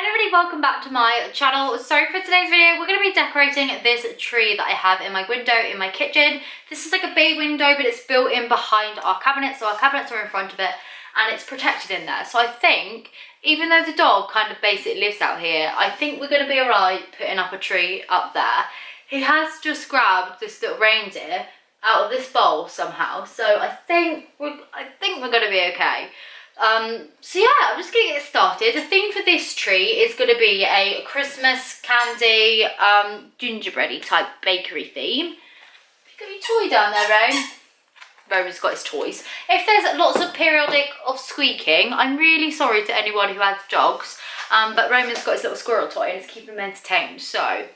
Hello everybody, welcome back to my channel. So for today's video, we're going to be decorating this tree that I have in my window in my kitchen. This is like a bay window, but it's built in behind our cabinets, so our cabinets are in front of it and it's protected in there. So I think, even though the dog kind of basically lives out here, I think we're going to be alright putting up a tree up there. He has just grabbed this little reindeer out of this bowl somehow, so I think we're going to be okay. So yeah, I'm just gonna get started. The theme for this tree is gonna be a Christmas candy, gingerbready type bakery theme. You got your toy down there, Rowan? Rowan's got his toys. If there's lots of periodic of squeaking, I'm really sorry to anyone who has dogs, but Rowan's got his little squirrel toy and it's keeping him entertained, so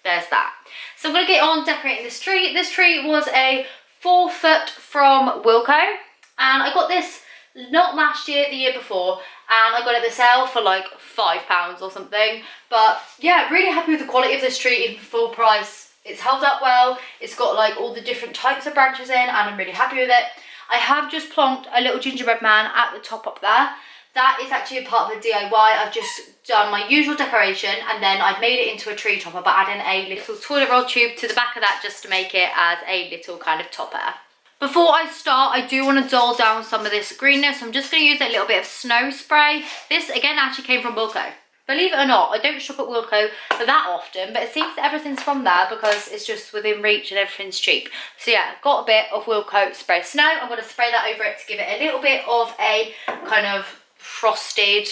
there's that. So I'm gonna get on decorating this tree. This tree was a 4 foot from Wilko, and I got this not last year, the year before, and I got it at the sale for like £5 or something. But yeah, really happy with the quality of this tree, even for full price. It's held up well, it's got like all the different types of branches in, and I'm really happy with it. I have just plonked a little gingerbread man at the top up there. That is actually a part of the DIY. I've just done my usual decoration and then I've made it into a tree topper by adding a little toilet roll tube to the back of that just to make it as a little kind of topper. Before I start, I do want to dull down some of this greenness. I'm just going to use a little bit of snow spray. This, again, actually came from Wilko. Believe it or not, I don't shop at Wilko that often, but it seems that everything's from there because it's just within reach and everything's cheap. So yeah, got a bit of Wilko spray snow. I'm going to spray that over it to give it a little bit of a kind of frosted,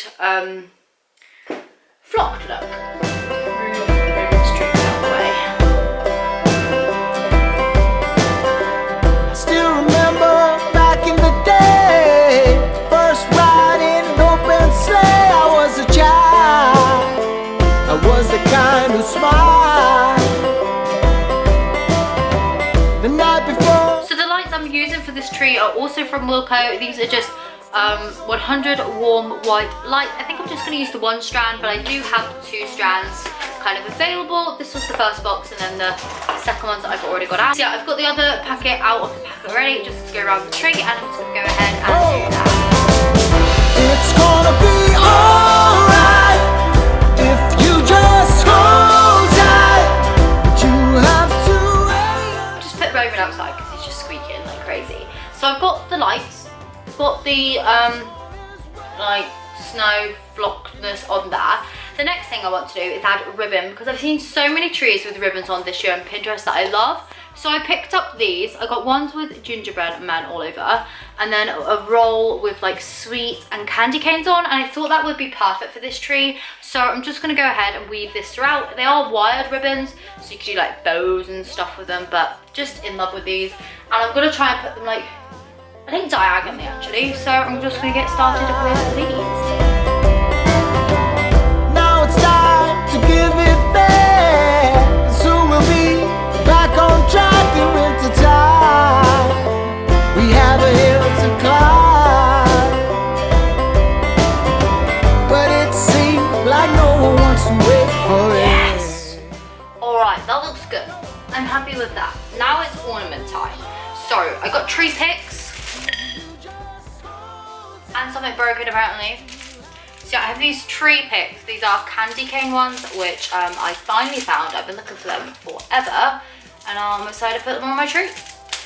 flocked look. So the lights I'm using for this tree are also from Wilko. These are just 100 warm white lights. I think I'm just going to use the one strand, but I do have 2 strands kind of available. This was the first box and then the second ones that I've already got out. So yeah, I've got the other packet out of the packet already just to go around the tree, and I'm just going to go ahead and do that. It's gonna be alright if you just hold tight. You have to wait. Just put Rowan outside because he's just squeaking like crazy. So I've got the lights, got the like snow flockness on that. The next thing I want to do is add ribbon because I've seen so many trees with ribbons on this year on Pinterest that I love. So I picked up these. I got ones with gingerbread man all over and then a roll with like sweets and candy canes on, and I thought that would be perfect for this tree. So I'm just going to go ahead and weave this throughout. They are wired ribbons, so you can do like bows and stuff with them, but just in love with these. And I'm going to try and put them like, I think diagonally actually. So I'm just going to get started with these. Now it's time to give it back, so we'll be back on track in winter time. We have a hill to climb, but it seems like no one wants to wait for it. Yes! Alright, that looks good. I'm happy with that. Now it's ornament time. So I got tree picks and something broken apparently. So I have these tree picks. These are candy cane ones, which I finally found. I've been looking for them forever, and I'm excited to put them on my tree.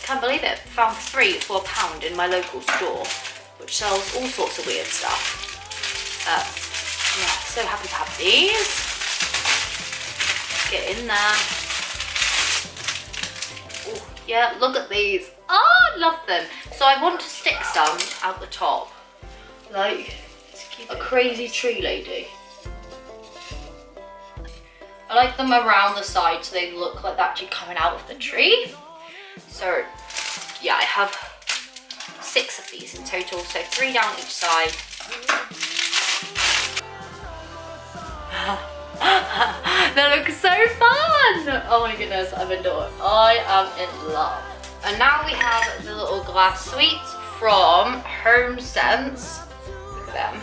Can't believe it. Found 3 for £1 in my local store, which sells all sorts of weird stuff. Yeah, so happy to have these. Get in there. Oh, yeah, look at these. Oh, I love them. So I want to stick some out the top, like a crazy tree lady. I like them around the side so they look like they're actually coming out of the tree. So yeah, I have 6 of these in total, so 3 down each side. That looks so fun! Oh my goodness, I'm adored. I am in love. And now we have the little glass sweets from Home Sense. Look at them.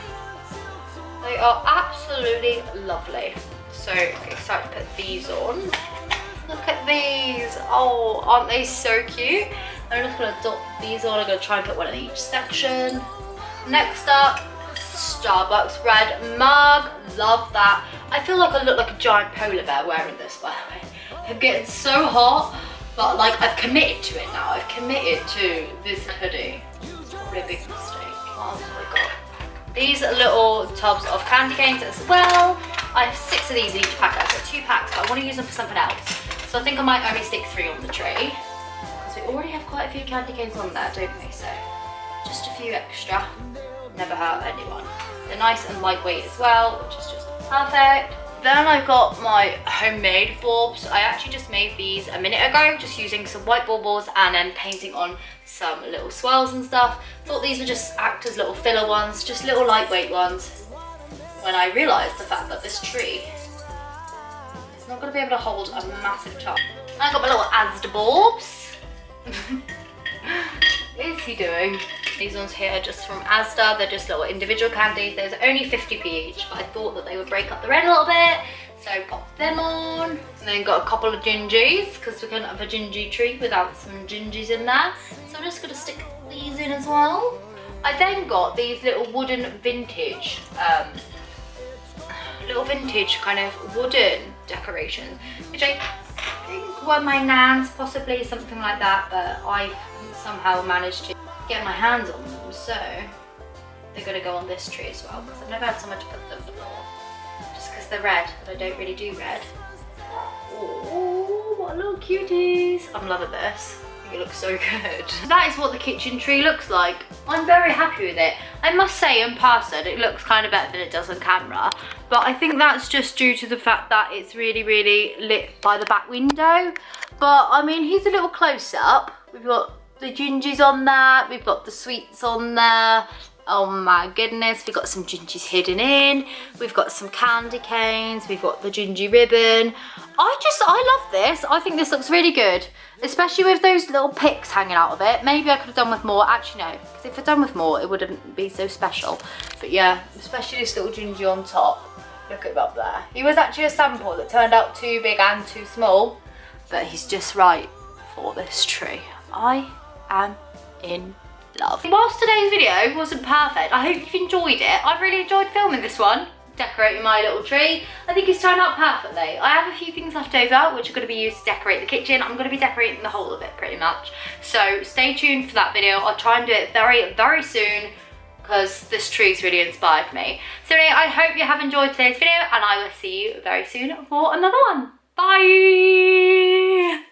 They are absolutely lovely. So excited to put these on. Look at these. Oh, aren't they so cute? I'm just gonna dot these on. I'm gonna try and put one in each section. Next up, Starbucks red mug. love that. I feel like I look like a giant polar bear wearing this, by the way. I'm getting so hot, but like I've committed to it now. I've committed to this hoodie. It's probably a big mistake. What else have I got? These little tubs of candy canes as well. I have 6 of these in each packet. I've got 2 packs, but I want to use them for something else. So I think I might only stick 3 on the tray. Because we already have quite a few candy canes on there, don't we? So just a few extra. Never hurt anyone. They're nice and lightweight as well, which is just perfect. Then I got my homemade bulbs. I actually just made these a minute ago, just using some white baubles and then painting on some little swirls and stuff. Thought these would just act as little filler ones, just little lightweight ones. When I realised the fact that this tree is not going to be able to hold a massive tub. And I got my little Asda bulbs. What is he doing? These ones here are just from Asda. They're just little individual candies. There's only 50p each, but I thought that they would break up the red a little bit. So pop them on. And then got a couple of gingies, because we couldn't have a gingy tree without some gingies in there. So I'm just going to stick these in as well. I then got these little wooden vintage, kind of wooden decorations, which I think were my nan's, possibly something like that, but I somehow managed to get my hands on them, so they're going to go on this tree as well, because I've never had someone to put them before, just because they're red, but I don't really do red. Oh, what little cuties. I'm loving this. I think it looks so good. That is what the kitchen tree looks like. I'm very happy with it. I must say, in person, it looks kind of better than it does on camera, but I think that's just due to the fact that it's really, really lit by the back window. But I mean, here's a little close-up. We've got the gingies on there, we've got the sweets on there. Oh my goodness, we've got some gingies hidden in, we've got some candy canes, we've got the gingy ribbon. I love this. I think this looks really good, especially with those little picks hanging out of it. Maybe I could have done with more. Actually no, because if I'd done with more it wouldn't be so special. But yeah, especially this little gingy on top. Look at him up there. He was actually a sample that turned out too big and too small, but he's just right for this tree. I am in love. Whilst today's video wasn't perfect, I hope you've enjoyed it. I've really enjoyed filming this one, decorating my little tree. I think it's turned out perfectly. I have a few things left over which are going to be used to decorate the kitchen. I'm going to be decorating the whole of it pretty much. So stay tuned for that video. I'll try and do it very, very soon, because this tree's really inspired me. So anyway, I hope you have enjoyed today's video, and I will see you very soon for another one. Bye!